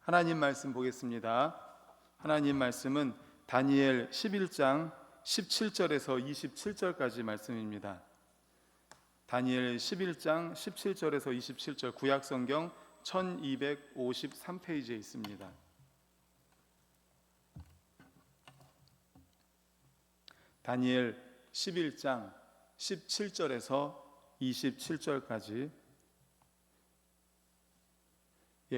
하나님 말씀 보겠습니다. 하나님 말씀은 다니엘 11장 17절에서 27절까지 말씀입니다. 다니엘 11장 17절에서 27절 구약성경 1253페이지에 있습니다. 다니엘 11장 17절에서 27절까지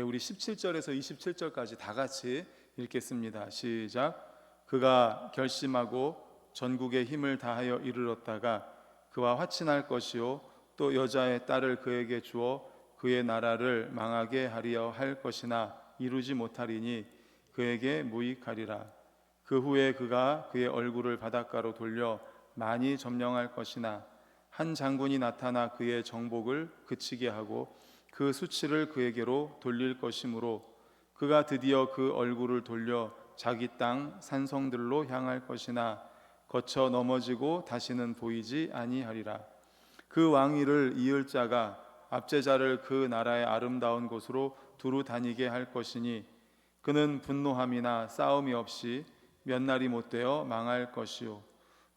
우리 17절에서 27절까지 다 같이 읽겠습니다. 시작. 그가 결심하고 전국에 힘을 다하여 이르렀다가 그와 화친할 것이요 또 여자의 딸을 그에게 주어 그의 나라를 망하게 하려 할 것이나 이루지 못하리니 그에게 무익하리라. 그 후에 그가 그의 얼굴을 바닷가로 돌려 많이 점령할 것이나 한 장군이 나타나 그의 정복을 그치게 하고 그 수치를 그에게로 돌릴 것이므로 그가 드디어 그 얼굴을 돌려 자기 땅 산성들로 향할 것이나 거쳐 넘어지고 다시는 보이지 아니하리라. 그 왕위를 이을 자가 압제자를 그 나라의 아름다운 곳으로 두루 다니게 할 것이니 그는 분노함이나 싸움이 없이 몇 날이 못되어 망할 것이요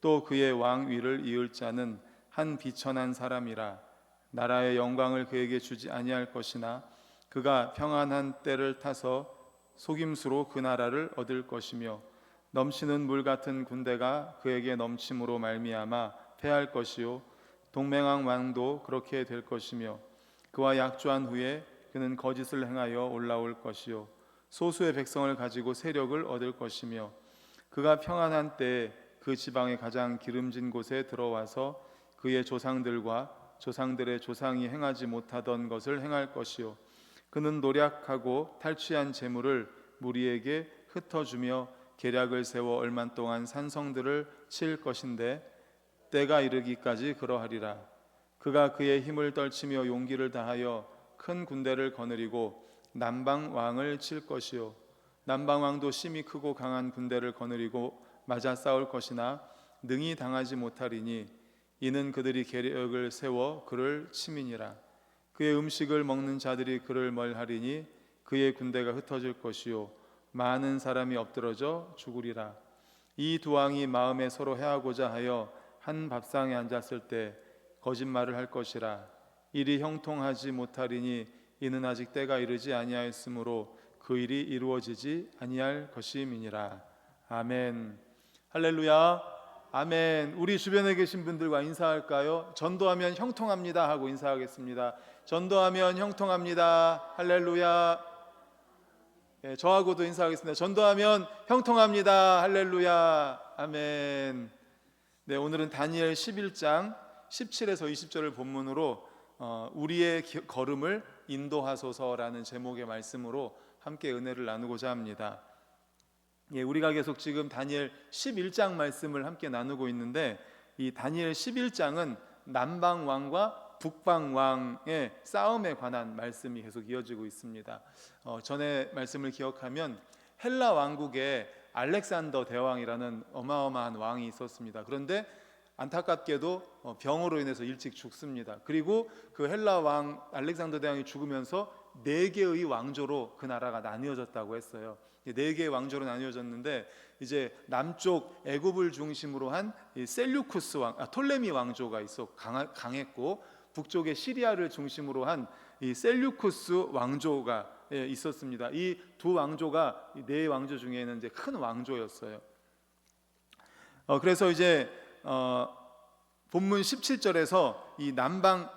또 그의 왕위를 이을 자는 한 비천한 사람이라. 나라의 영광을 그에게 주지 아니할 것이나 그가 평안한 때를 타서 속임수로 그 나라를 얻을 것이며 넘치는 물 같은 군대가 그에게 넘침으로 말미암아 패할 것이요 동맹왕 왕도 그렇게 될 것이며 그와 약조한 후에 그는 거짓을 행하여 올라올 것이요 소수의 백성을 가지고 세력을 얻을 것이며 그가 평안한 때에 그 지방의 가장 기름진 곳에 들어와서 그의 조상들과 조상들의 조상이 행하지 못하던 것을 행할 것이요 그는 노략하고 탈취한 재물을 무리에게 흩어주며 계략을 세워 얼마 동안 산성들을 칠 것인데 때가 이르기까지 그러하리라. 그가 그의 힘을 떨치며 용기를 다하여 큰 군대를 거느리고 남방 왕을 칠 것이요 남방 왕도 심히 크고 강한 군대를 거느리고 맞아 싸울 것이나 능히 당하지 못하리니 이는 그들이 계략을 세워 그를 침이니라. 그의 음식을 먹는 자들이 그를 멀하리니 그의 군대가 흩어질 것이요 많은 사람이 엎드러져 죽으리라. 이 두 왕이 마음에 서로 해하고자 하여 한 밥상에 앉았을 때 거짓말을 할 것이라. 일이 형통하지 못하리니 이는 아직 때가 이르지 아니하였으므로 그 일이 이루어지지 아니할 것임이니라. 아멘. 할렐루야. 아멘. 우리 주변에 계신 분들과 인사할까요? 전도하면 형통합니다 하고 인사하겠습니다. 전도하면 형통합니다. 할렐루야. 저하고도 인사하겠습니다. 전도하면 형통합니다. 할렐루야. 아멘. 네, 오늘은 다니엘 11장 17에서 20절을 본문으로 우리의 걸음을 인도하소서라는 제목의 말씀으로 함께 은혜를 나누고자 합니다. 우리가 계속 지금 다니엘 11장 말씀을 함께 나누고 있는데 이 다니엘 11장은 남방 왕과 북방 왕의 싸움에 관한 말씀이 계속 이어지고 있습니다. 전에 말씀을 기억하면 헬라 왕국에 알렉산더 대왕이라는 어마어마한 왕이 있었습니다. 그런데 안타깝게도 병으로 인해서 일찍 죽습니다. 그리고 그 헬라 왕 알렉산더 대왕이 죽으면서 4개의 왕조로 그 나라가 나뉘어졌다고 했어요. 4개의 왕조로 나뉘어졌는데 이제 남쪽 애굽을 중심으로 한 셀류쿠스 왕, 톨레미 왕조가 강했고 북쪽의 시리아를 중심으로 한 이 셀류쿠스 왕조가 있었습니다. 이 두 왕조가 4왕조 중에는 이제 큰 왕조였어요. 그래서 이제 본문 17절에서 이 남방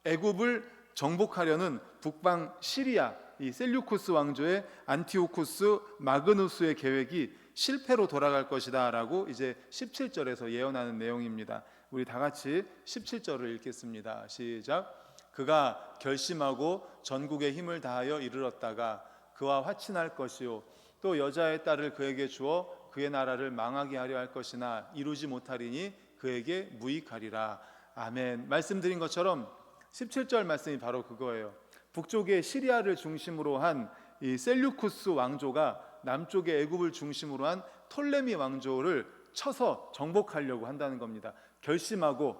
애굽을 정복하려는 북방 시리아 이 셀류쿠스 왕조의 안티오쿠스 마그누스의 계획이 실패로 돌아갈 것이다 라고 이제 17절에서 예언하는 내용입니다. 우리 다 같이 17절을 읽겠습니다. 시작. 그가 결심하고 전국에 힘을 다하여 이르렀다가 그와 화친할 것이요 또 여자의 딸을 그에게 주어 그의 나라를 망하게 하려 할 것이나 이루지 못하리니 그에게 무익하리라. 아멘. 말씀드린 것처럼 17절 말씀이 바로 그거예요. 북쪽의 시리아를 중심으로 한 이 셀류쿠스 왕조가 남쪽의 애굽을 중심으로 한 톨레미 왕조를 쳐서 정복하려고 한다는 겁니다. 결심하고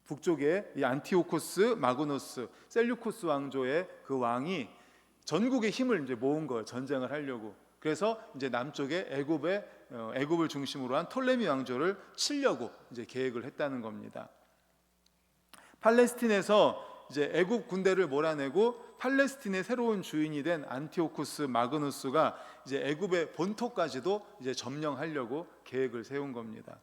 북쪽의 이 안티오코스 마그누스 셀류쿠스 왕조의 그 왕이 전국의 힘을 이제 모은 거예요. 전쟁을 하려고. 그래서 이제 남쪽에 애굽을 중심으로 한 톨레미 왕조를 치려고 이제 계획을 했다는 겁니다. 팔레스틴에서 이제 애굽 군대를 몰아내고 팔레스틴의 새로운 주인이 된 안티오쿠스 마그누스가 이제 애굽의 본토까지도 이제 점령하려고 계획을 세운 겁니다.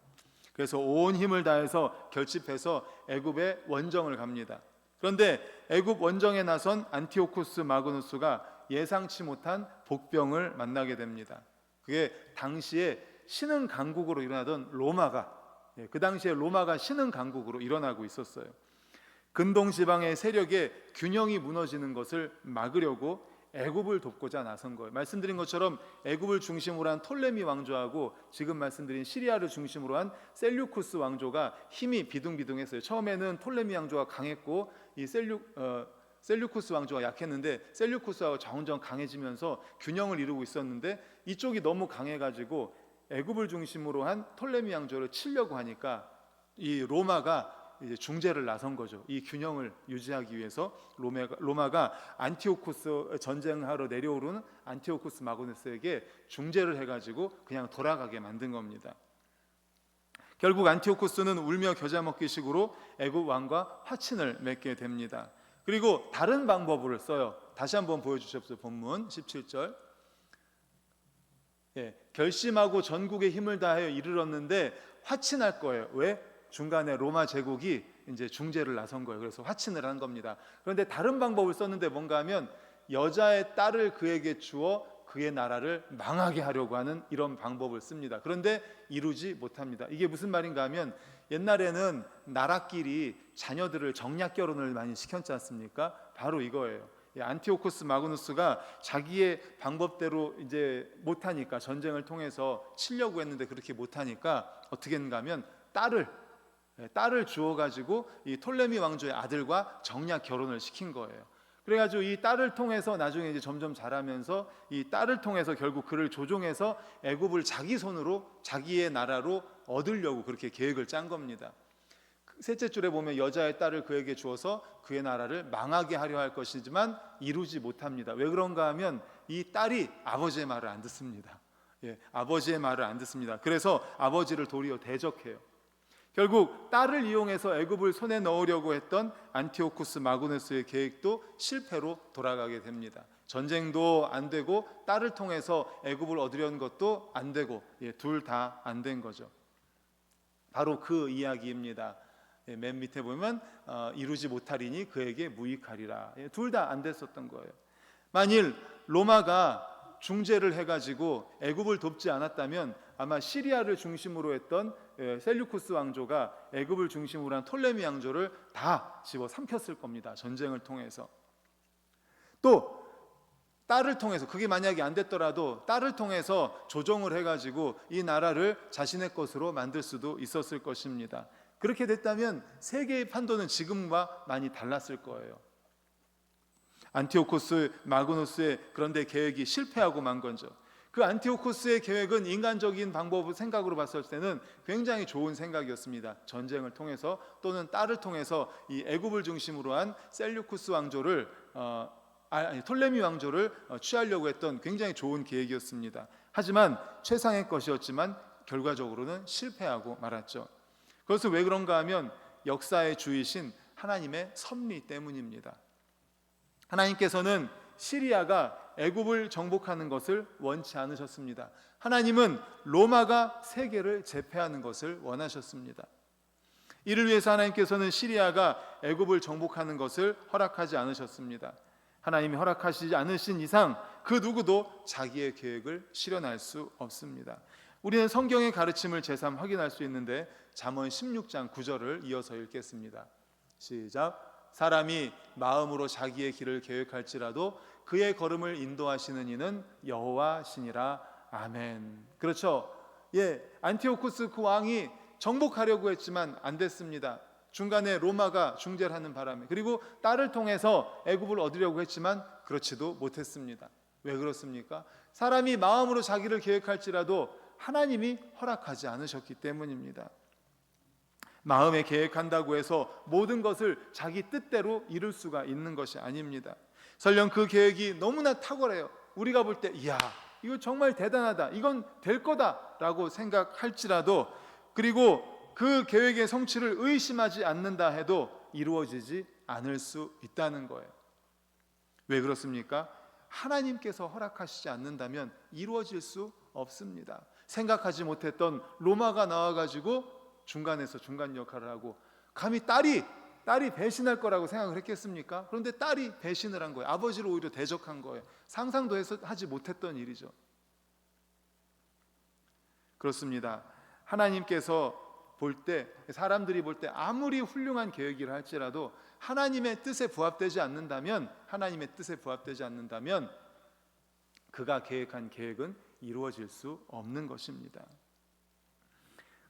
그래서 온 힘을 다해서 결집해서 애굽의 원정을 갑니다. 그런데 애굽 원정에 나선 안티오쿠스 마그누스가 예상치 못한 복병을 만나게 됩니다. 그게 당시에 신흥 강국으로 일어나던 그 당시에 로마가 신흥 강국으로 일어나고 있었어요. 근동 지방의 세력의 균형이 무너지는 것을 막으려고 애굽을 돕고자 나선 거예요. 말씀드린 것처럼 애굽을 중심으로 한 톨레미 왕조하고 지금 말씀드린 시리아를 중심으로 한 셀류쿠스 왕조가 힘이 비등비등했어요. 처음에는 톨레미 왕조가 강했고 이 셀류쿠스 왕조가 약했는데 셀류쿠스하고 점점 강해지면서 균형을 이루고 있었는데 이쪽이 너무 강해가지고 애굽을 중심으로 한 톨레미 왕조를 치려고 하니까 이 로마가 이제 중재를 나선 거죠. 이 균형을 유지하기 위해서 로마가 안티오쿠스 전쟁하러 내려오르는 안티오쿠스 마그누스에게 중재를 해가지고 그냥 돌아가게 만든 겁니다. 결국 안티오쿠스는 울며 겨자 먹기식으로 애굽 왕과 화친을 맺게 됩니다. 그리고 다른 방법을 써요. 다시 한번 보여주십시오. 본문 17절. 결심하고 전국의 힘을 다하여 이르렀는데 화친할 거예요. 왜? 중간에 로마 제국이 이제 중재를 나선 거예요. 그래서 화친을 한 겁니다. 그런데 다른 방법을 썼는데 뭔가 하면 여자의 딸을 그에게 주어 그의 나라를 망하게 하려고 하는 이런 방법을 씁니다. 그런데 이루지 못합니다. 이게 무슨 말인가 하면 옛날에는 나라끼리 자녀들을 정략 결혼을 많이 시켰지 않습니까? 바로 이거예요. 안티오쿠스 마그누스가 자기의 방법대로 이제 못하니까 전쟁을 통해서 치려고 했는데 그렇게 못하니까 어떻게 했는가 하면 딸을 주어가지고 이 톨레미 왕조의 아들과 정략 결혼을 시킨 거예요. 그래가지고 이 딸을 통해서 나중에 이제 점점 자라면서 이 딸을 통해서 결국 그를 조종해서 애굽을 자기 손으로 자기의 나라로 얻으려고 그렇게 계획을 짠 겁니다. 셋째 줄에 보면 여자의 딸을 그에게 주어서 그의 나라를 망하게 하려 할 것이지만 이루지 못합니다. 왜 그런가 하면 이 딸이 아버지의 말을 안 듣습니다. 아버지의 말을 안 듣습니다. 그래서 아버지를 도리어 대적해요. 결국 딸을 이용해서 애굽을 손에 넣으려고 했던 안티오쿠스 마그누스의 계획도 실패로 돌아가게 됩니다. 전쟁도 안 되고 딸을 통해서 애굽을 얻으려는 것도 안 되고 둘 다 안 된 거죠. 바로 그 이야기입니다. 맨 밑에 보면 이루지 못하리니 그에게 무익하리라. 둘 다 안 됐었던 거예요. 만일 로마가 중재를 해가지고 애굽을 돕지 않았다면 아마 시리아를 중심으로 했던 셀류쿠스 왕조가 애굽을 중심으로 한 톨레미 왕조를 다 집어삼켰을 겁니다. 전쟁을 통해서. 또 딸을 통해서, 그게 만약에 안 됐더라도 딸을 통해서 조정을 해가지고 이 나라를 자신의 것으로 만들 수도 있었을 것입니다. 그렇게 됐다면 세계의 판도는 지금과 많이 달랐을 거예요. 안티오쿠스 마그누스의 그런데 계획이 실패하고 만 거죠. 그 안티오쿠스의 계획은 인간적인 방법 생각으로 봤을 때는 굉장히 좋은 생각이었습니다. 전쟁을 통해서 또는 딸을 통해서 이 애굽을 중심으로 한 셀류쿠스 왕조를 톨레미 왕조를 취하려고 했던 굉장히 좋은 계획이었습니다. 하지만 최상의 것이었지만 결과적으로는 실패하고 말았죠. 그것은 왜 그런가 하면 역사의 주이신 하나님의 섭리 때문입니다. 하나님께서는 시리아가 애굽을 정복하는 것을 원치 않으셨습니다. 하나님은 로마가 세계를 제패하는 것을 원하셨습니다. 이를 위해서 하나님께서는 시리아가 애굽을 정복하는 것을 허락하지 않으셨습니다. 하나님이 허락하시지 않으신 이상 그 누구도 자기의 계획을 실현할 수 없습니다. 우리는 성경의 가르침을 제삼 확인할 수 있는데 잠언 16장 9절을 이어서 읽겠습니다. 시작. 사람이 마음으로 자기의 길을 계획할지라도 그의 걸음을 인도하시는 이는 여호와시니라. 아멘. 그렇죠. 안티오쿠스 그 왕이 정복하려고 했지만 안 됐습니다. 중간에 로마가 중재를 하는 바람에, 그리고 딸을 통해서 애굽을 얻으려고 했지만 그렇지도 못했습니다. 왜 그렇습니까? 사람이 마음으로 자기를 계획할지라도 하나님이 허락하지 않으셨기 때문입니다. 마음에 계획한다고 해서 모든 것을 자기 뜻대로 이룰 수가 있는 것이 아닙니다. 설령 그 계획이 너무나 탁월해요. 우리가 볼 때 이야, 이거 정말 대단하다, 이건 될 거다라고 생각할지라도, 그리고 그 계획의 성취를 의심하지 않는다 해도 이루어지지 않을 수 있다는 거예요. 왜 그렇습니까? 하나님께서 허락하시지 않는다면 이루어질 수 없습니다. 생각하지 못했던 로마가 나와가지고 중간에서 중간 역할을 하고, 감히 딸이 배신할 거라고 생각을 했겠습니까? 그런데 딸이 배신을 한 거예요. 아버지를 오히려 대적한 거예요. 상상도 하지 못했던 일이죠. 그렇습니다. 하나님께서 볼 때, 사람들이 볼 때 아무리 훌륭한 계획이라 할지라도 하나님의 뜻에 부합되지 않는다면, 그가 계획한 계획은 이루어질 수 없는 것입니다.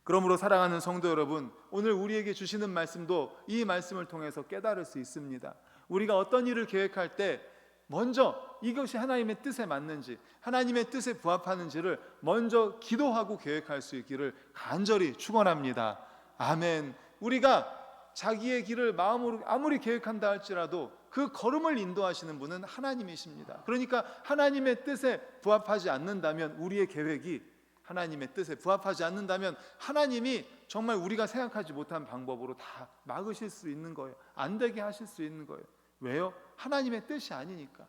그러므로 사랑하는 성도 여러분, 오늘 우리에게 주시는 말씀도 이 말씀을 통해서 깨달을 수 있습니다. 우리가 어떤 일을 계획할 때 먼저 이것이 하나님의 뜻에 맞는지, 하나님의 뜻에 부합하는지를 먼저 기도하고 계획할 수 있기를 간절히 축원합니다. 아멘. 우리가 자기의 길을 마음으로 아무리 계획한다 할지라도 그 걸음을 인도하시는 분은 하나님이십니다. 그러니까 하나님의 뜻에 부합하지 않는다면, 우리의 계획이 하나님의 뜻에 부합하지 않는다면 하나님이 정말 우리가 생각하지 못한 방법으로 다 막으실 수 있는 거예요. 안 되게 하실 수 있는 거예요. 왜요? 하나님의 뜻이 아니니까.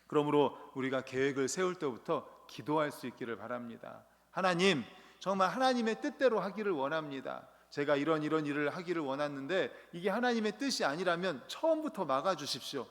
그러므로 우리가 계획을 세울 때부터 기도할 수 있기를 바랍니다. 하나님, 정말 하나님의 뜻대로 하기를 원합니다. 제가 이런 일을 하기를 원하는데 이게 하나님의 뜻이 아니라면 처음부터 막아주십시오.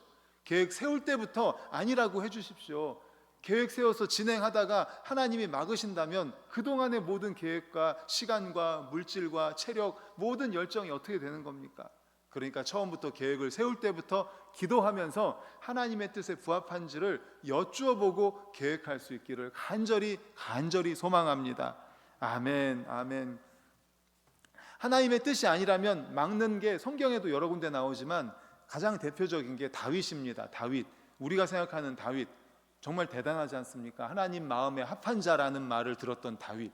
계획 세울 때부터 아니라고 해주십시오. 계획 세워서 진행하다가 하나님이 막으신다면 그동안의 모든 계획과 시간과 물질과 체력, 모든 열정이 어떻게 되는 겁니까? 그러니까 처음부터 계획을 세울 때부터 기도하면서 하나님의 뜻에 부합한지를 여쭈어보고 계획할 수 있기를 간절히 소망합니다. 아멘, 아멘. 하나님의 뜻이 아니라면 막는 게 성경에도 여러 군데 나오지만 가장 대표적인 게 다윗입니다. 다윗, 우리가 생각하는 다윗 정말 대단하지 않습니까? 하나님 마음에 합한 자라는 말을 들었던 다윗.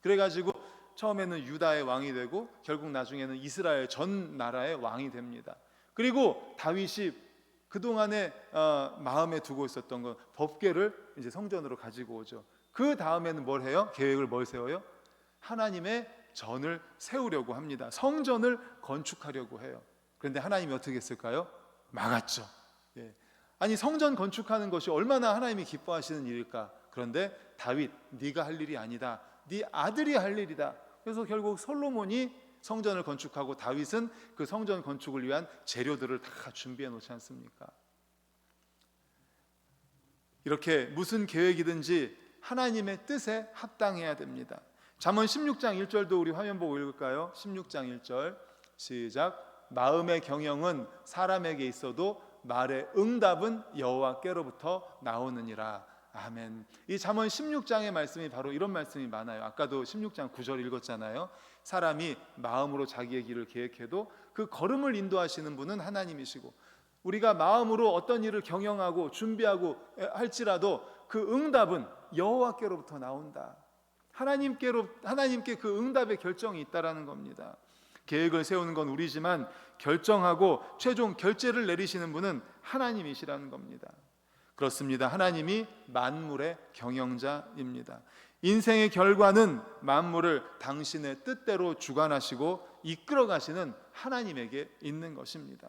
그래가지고 처음에는 유다의 왕이 되고 결국 나중에는 이스라엘 전 나라의 왕이 됩니다. 그리고 다윗이 그동안에 마음에 두고 있었던 건 법궤를 이제 성전으로 가지고 오죠. 그 다음에는 뭘 해요? 계획을 뭘 세워요? 하나님의 전을 세우려고 합니다. 성전을 건축하려고 해요. 그런데 하나님이 어떻게 했을까요? 막았죠. 예. 아니, 성전 건축하는 것이 얼마나 하나님이 기뻐하시는 일일까? 그런데 다윗, 네가 할 일이 아니다. 네 아들이 할 일이다. 그래서 결국 솔로몬이 성전을 건축하고 다윗은 그 성전 건축을 위한 재료들을 다 준비해 놓지 않습니까? 이렇게 무슨 계획이든지 하나님의 뜻에 합당해야 됩니다. 잠언 16장 1절도 우리 화면 보고 읽을까요? 16장 1절 시작. 마음의 경영은 사람에게 있어도 말의 응답은 여호와께로부터 나오느니라. 아멘. 이 잠언 16장의 말씀이 바로 이런 말씀이 많아요. 아까도 16장 9절 읽었잖아요. 사람이 마음으로 자기의 길을 계획해도 그 걸음을 인도하시는 분은 하나님이시고, 우리가 마음으로 어떤 일을 경영하고 준비하고 할지라도 그 응답은 여호와께로부터 나온다. 하나님께 그 응답의 결정이 있다라는 겁니다. 계획을 세우는 건 우리지만 결정하고 최종 결제를 내리시는 분은 하나님이시라는 겁니다. 그렇습니다. 하나님이 만물의 경영자입니다. 인생의 결과는 만물을 당신의 뜻대로 주관하시고 이끌어 가시는 하나님에게 있는 것입니다.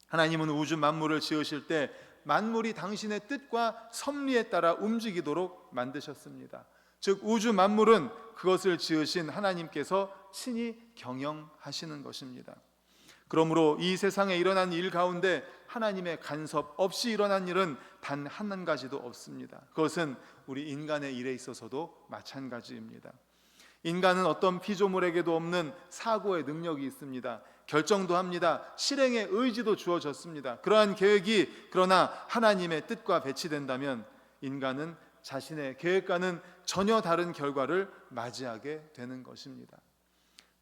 하나님은 우주 만물을 지으실 때 만물이 당신의 뜻과 섭리에 따라 움직이도록 만드셨습니다. 즉 우주 만물은 그것을 지으신 하나님께서 친히 경영하시는 것입니다. 그러므로 이 세상에 일어난 일 가운데 하나님의 간섭 없이 일어난 일은 단 한 가지도 없습니다. 그것은 우리 인간의 일에 있어서도 마찬가지입니다. 인간은 어떤 피조물에게도 없는 사고의 능력이 있습니다. 결정도 합니다. 실행의 의지도 주어졌습니다. 그러한 계획이 그러나 하나님의 뜻과 배치된다면 인간은 자신의 계획과는 전혀 다른 결과를 맞이하게 되는 것입니다.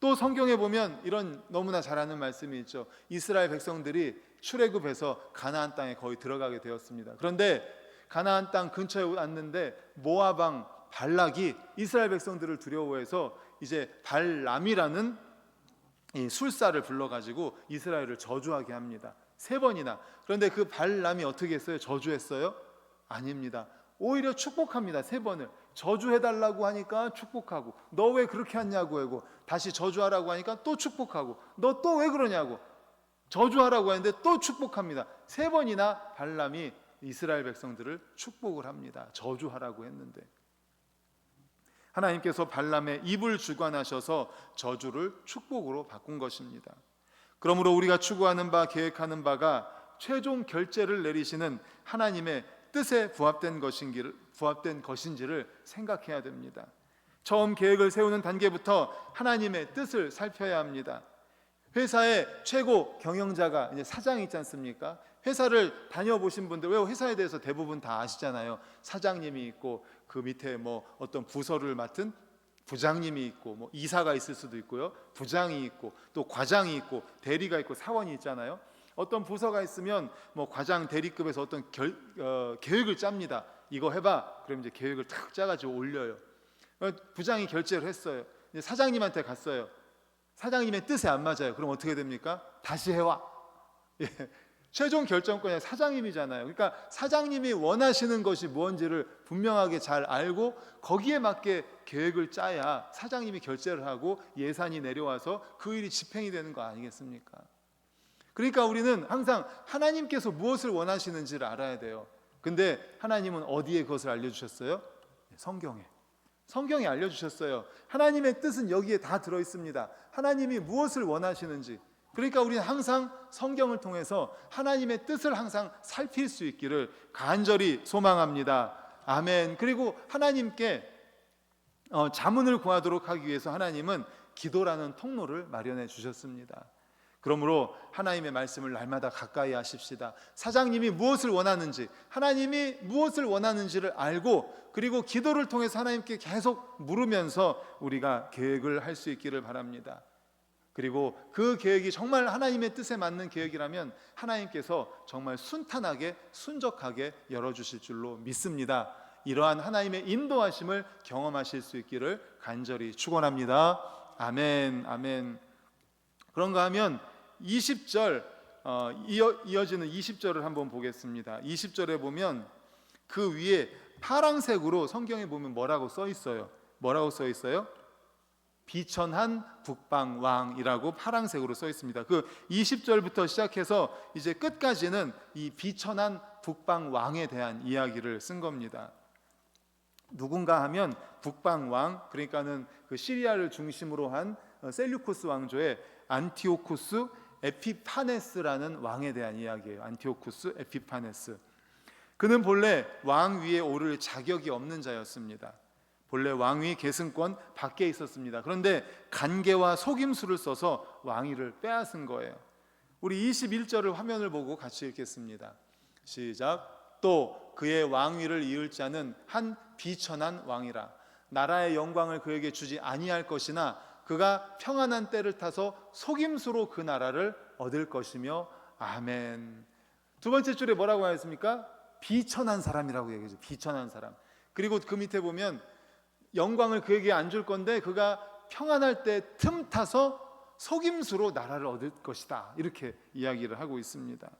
또 성경에 보면 이런 너무나 잘 아는 말씀이 있죠. 이스라엘 백성들이 출애굽해서 가나안 땅에 거의 들어가게 되었습니다. 그런데 가나안 땅 근처에 왔는데 모압 왕 발락이 이스라엘 백성들을 두려워해서 이제 발람이라는 이 술사를 불러가지고 이스라엘을 저주하게 합니다. 3번이나. 그런데 그 발람이 어떻게 했어요? 저주했어요? 아닙니다. 오히려 축복합니다. 3번을. 저주해달라고 하니까 축복하고, 너 왜 그렇게 하냐고 하고, 다시 저주하라고 하니까 또 축복하고, 너 또 왜 그러냐고, 저주하라고 하는데 또 축복합니다. 3번이나 발람이 이스라엘 백성들을 축복을 합니다. 저주하라고 했는데 하나님께서 발람의 입을 주관하셔서 저주를 축복으로 바꾼 것입니다. 그러므로 우리가 추구하는 바, 계획하는 바가 최종 결재를 내리시는 하나님의 뜻에 부합된 것인지를 생각해야 됩니다. 처음 계획을 세우는 단계부터 하나님의 뜻을 살펴야 합니다. 회사의 최고 경영자가 이제 사장이 있지 않습니까? 회사를 다녀보신 분들, 왜 회사에 대해서 대부분 다 아시잖아요. 사장님이 있고 그 밑에 뭐 어떤 부서를 맡은 부장님이 있고, 뭐 이사가 있을 수도 있고요, 부장이 있고, 또 과장이 있고, 대리가 있고, 사원이 있잖아요. 어떤 부서가 있으면 뭐 과장 대리급에서 어떤 계획을 짭니다. 이거 해봐. 그럼 이제 계획을 탁 짜가지고 올려요. 부장이 결제를 했어요. 이제 사장님한테 갔어요. 사장님의 뜻에 안 맞아요. 그럼 어떻게 됩니까? 다시 해와. 예. 최종 결정권이 사장님이잖아요. 그러니까 사장님이 원하시는 것이 무엇인지를 분명하게 잘 알고 거기에 맞게 계획을 짜야 사장님이 결제를 하고 예산이 내려와서 그 일이 집행이 되는 거 아니겠습니까? 그러니까 우리는 항상 하나님께서 무엇을 원하시는지를 알아야 돼요. 근데 하나님은 어디에 그것을 알려주셨어요? 성경에 알려주셨어요. 하나님의 뜻은 여기에 다 들어있습니다. 하나님이 무엇을 원하시는지. 그러니까 우리는 항상 성경을 통해서 하나님의 뜻을 항상 살필 수 있기를 간절히 소망합니다. 아멘. 그리고 하나님께 자문을 구하도록 하기 위해서 하나님은 기도라는 통로를 마련해 주셨습니다. 그러므로 하나님의 말씀을 날마다 가까이 하십시다. 사장님이 무엇을 원하는지, 하나님이 무엇을 원하는지를 알고, 그리고 기도를 통해서 하나님께 계속 물으면서 우리가 계획을 할 수 있기를 바랍니다. 그리고 그 계획이 정말 하나님의 뜻에 맞는 계획이라면 하나님께서 정말 순탄하게 순적하게 열어주실 줄로 믿습니다. 이러한 하나님의 인도하심을 경험하실 수 있기를 간절히 축원합니다. 아멘, 아멘. 그런가 하면 20절 이어지는 20절을 한번 보겠습니다. 20절에 보면 그 위에 파란색으로 성경에 보면 뭐라고 써 있어요? 비천한 북방 왕이라고 파란색으로 써 있습니다. 그 20절부터 시작해서 이제 끝까지는 이 비천한 북방 왕에 대한 이야기를 쓴 겁니다. 누군가 하면 북방 왕, 그러니까는 그 시리아를 중심으로 한 셀류쿠스 왕조의 안티오쿠스 에피파네스라는 왕에 대한 이야기예요. 안티오쿠스 에피파네스. 그는 본래 왕 위에 오를 자격이 없는 자였습니다. 본래 왕위 계승권 밖에 있었습니다. 그런데 간계와 속임수를 써서 왕위를 빼앗은 거예요. 우리 21절을 화면을 보고 같이 읽겠습니다. 시작. 또 그의 왕위를 이을 자는 한 비천한 왕이라. 나라의 영광을 그에게 주지 아니할 것이나 그가 평안한 때를 타서 속임수로 그 나라를 얻을 것이며. 아멘. 두 번째 줄에 뭐라고 하였습니까? 비천한 사람이라고 얘기하죠. 비천한 사람. 그리고 그 밑에 보면 영광을 그에게 안 줄 건데 그가 평안할 때 틈 타서 속임수로 나라를 얻을 것이다. 이렇게 이야기를 하고 있습니다.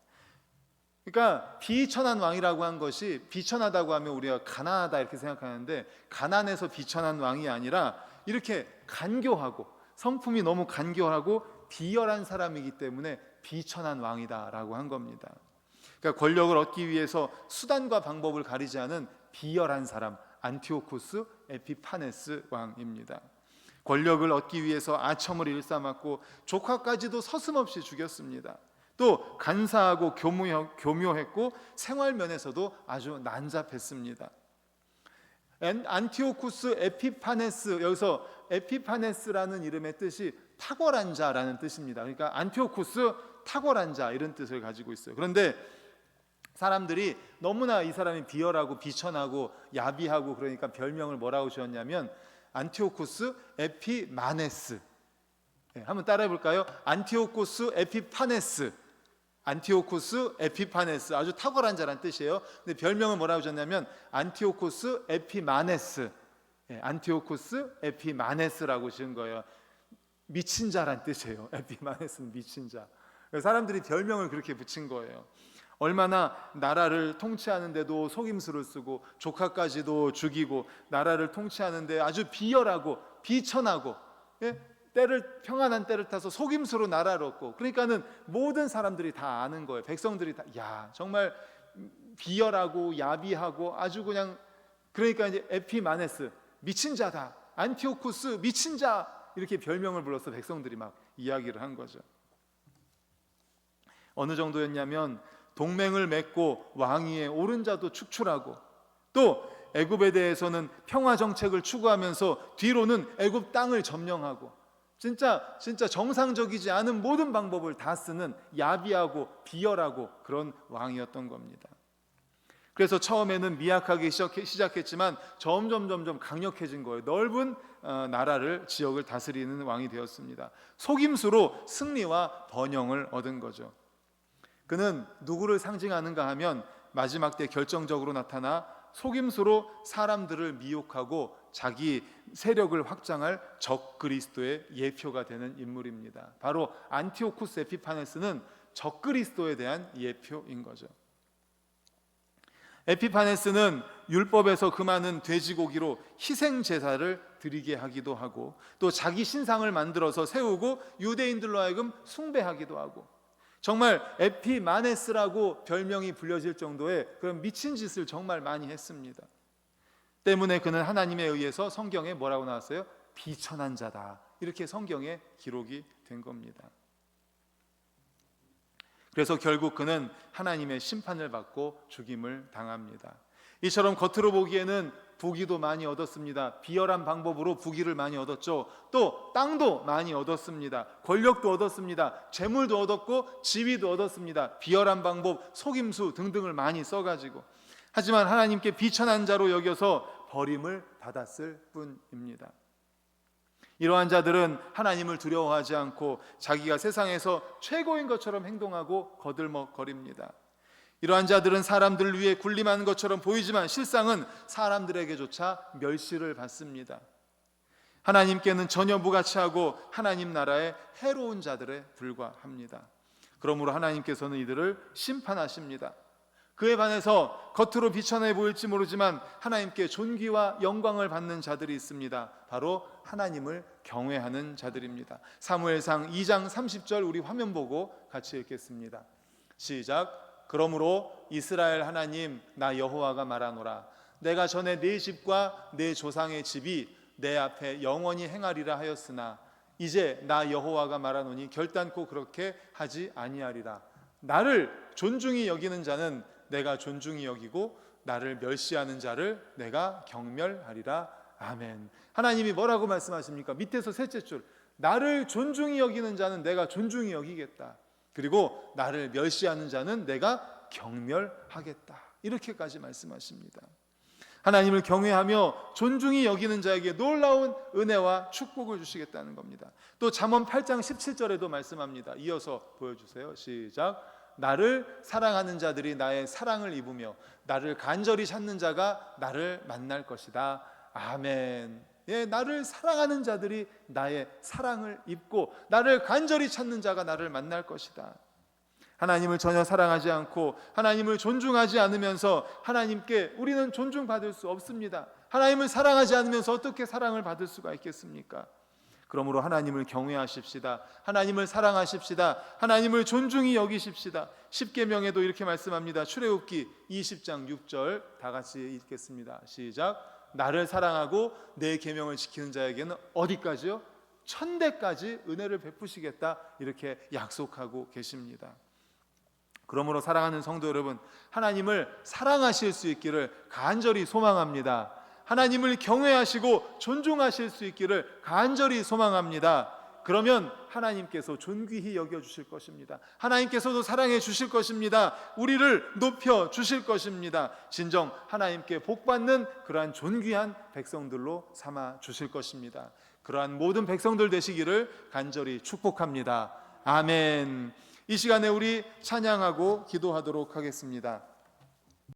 그러니까 비천한 왕이라고 한 것이, 비천하다고 하면 우리가 가난하다 이렇게 생각하는데 가난해서 비천한 왕이 아니라 이렇게 간교하고 성품이 너무 간교하고 비열한 사람이기 때문에 비천한 왕이다라고 한 겁니다. 그러니까 권력을 얻기 위해서 수단과 방법을 가리지 않은 비열한 사람, 안티오쿠스 에피파네스 왕입니다. 권력을 얻기 위해서 아첨을 일삼았고 조카까지도 서슴없이 죽였습니다. 또 간사하고 교묘했고 생활 면에서도 아주 난잡했습니다. 안티오쿠스 에피파네스, 여기서 에피파네스라는 이름의 뜻이 탁월한 자라는 뜻입니다. 그러니까 안티오쿠스 탁월한 자 이런 뜻을 가지고 있어요. 그런데 사람들이 너무나 이 사람이 비열하고 비천하고 야비하고 그러니까 별명을 뭐라고 지었냐면 안티오쿠스 에피마네스. 한번 따라해 볼까요? 안티오쿠스 에피파네스. 안티오쿠스 에피파네스, 아주 탁월한 자란 뜻이에요. 근데 별명은 뭐라고 줬냐면 안티오쿠스 에피마네스. 안티오쿠스 에피마네스라고 지은 거예요. 미친 자란 뜻이에요. 에피마네스는 미친 자. 사람들이 별명을 그렇게 붙인 거예요. 얼마나 나라를 통치하는데도 속임수를 쓰고 조카까지도 죽이고 나라를 통치하는데 아주 비열하고 비천하고, 평안한 때를 타서 속임수로 나라를 얻고, 그러니까는 모든 사람들이 다 아는 거예요. 백성들이 다, 야, 정말 비열하고 야비하고 아주 그냥, 그러니까 이제 에피마네스, 미친 자다, 안티오쿠스 미친 자, 이렇게 별명을 불러서 백성들이 막 이야기를 한 거죠. 어느 정도였냐면 동맹을 맺고 왕위에 오른 자도 축출하고, 또 애굽에 대해서는 평화 정책을 추구하면서 뒤로는 애굽 땅을 점령하고, 진짜 정상적이지 않은 모든 방법을 다 쓰는 야비하고 비열하고 그런 왕이었던 겁니다. 그래서 처음에는 미약하게 시작했지만 점점 강력해진 거예요. 넓은 나라를, 지역을 다스리는 왕이 되었습니다. 속임수로 승리와 번영을 얻은 거죠. 그는 누구를 상징하는가 하면 마지막 때 결정적으로 나타나 속임수로 사람들을 미혹하고 자기 세력을 확장할 적 그리스도의 예표가 되는 인물입니다. 바로 안티오쿠스 에피파네스는 적 그리스도에 대한 예표인 거죠. 에피파네스는 율법에서 그 많은 돼지고기로 희생 제사를 드리게 하기도 하고, 또 자기 신상을 만들어서 세우고 유대인들로 하여금 숭배하기도 하고, 정말 에피마네스라고 별명이 불려질 정도의 그런 미친 짓을 정말 많이 했습니다. 때문에 그는 하나님에 의해서 성경에 뭐라고 나왔어요? 비천한 자다, 이렇게 성경에 기록이 된 겁니다. 그래서 결국 그는 하나님의 심판을 받고 죽임을 당합니다. 이처럼 겉으로 보기에는 부귀도 많이 얻었습니다. 비열한 방법으로 부귀를 많이 얻었죠. 또 땅도 많이 얻었습니다. 권력도 얻었습니다. 재물도 얻었고 지위도 얻었습니다. 비열한 방법, 속임수 등등을 많이 써가지고. 하지만 하나님께 비천한 자로 여겨서 버림을 받았을 뿐입니다. 이러한 자들은 하나님을 두려워하지 않고 자기가 세상에서 최고인 것처럼 행동하고 거들먹거립니다. 이러한 자들은 사람들을 위해 군림하는 것처럼 보이지만 실상은 사람들에게조차 멸시를 받습니다. 하나님께는 전혀 무가치하고 하나님 나라의 해로운 자들에 불과합니다. 그러므로 하나님께서는 이들을 심판하십니다. 그에 반해서 겉으로 비천해 보일지 모르지만 하나님께 존귀와 영광을 받는 자들이 있습니다. 바로 하나님을 경외하는 자들입니다. 사무엘상 2장 30절 우리 화면 보고 같이 읽겠습니다. 시작. 그러므로 이스라엘 하나님 나 여호와가 말하노라. 내가 전에 네 집과 네 조상의 집이 내 앞에 영원히 행하리라 하였으나 이제 나 여호와가 말하노니 결단코 그렇게 하지 아니하리라. 나를 존중히 여기는 자는 내가 존중히 여기고 나를 멸시하는 자를 내가 경멸하리라. 아멘. 하나님이 뭐라고 말씀하십니까? 밑에서 셋째 줄, 나를 존중히 여기는 자는 내가 존중히 여기겠다. 그리고 나를 멸시하는 자는 내가 경멸하겠다. 이렇게까지 말씀하십니다. 하나님을 경외하며 존중히 여기는 자에게 놀라운 은혜와 축복을 주시겠다는 겁니다. 또 잠언 8장 17절에도 말씀합니다. 이어서 보여주세요. 시작. 나를 사랑하는 자들이 나의 사랑을 입으며 나를 간절히 찾는 자가 나를 만날 것이다. 아멘. 예, 나를 사랑하는 자들이 나의 사랑을 입고 나를 간절히 찾는 자가 나를 만날 것이다. 하나님을 전혀 사랑하지 않고 하나님을 존중하지 않으면서 하나님께 우리는 존중받을 수 없습니다. 하나님을 사랑하지 않으면서 어떻게 사랑을 받을 수가 있겠습니까? 그러므로 하나님을 경외하십시다. 하나님을 사랑하십시다. 하나님을 존중히 여기십시다. 십계명에도 이렇게 말씀합니다. 출애굽기 20장 6절 다 같이 읽겠습니다. 시작. 나를 사랑하고 내 계명을 지키는 자에게는 어디까지요? 천대까지 은혜를 베푸시겠다. 이렇게 약속하고 계십니다. 그러므로 사랑하는 성도 여러분, 하나님을 사랑하실 수 있기를 간절히 소망합니다. 하나님을 경외하시고 존중하실 수 있기를 간절히 소망합니다. 그러면 하나님께서 존귀히 여겨주실 것입니다. 하나님께서도 사랑해 주실 것입니다. 우리를 높여 주실 것입니다. 진정 하나님께 복받는 그러한 존귀한 백성들로 삼아 주실 것입니다. 그러한 모든 백성들 되시기를 간절히 축복합니다. 아멘. 이 시간에 우리 찬양하고 기도하도록 하겠습니다.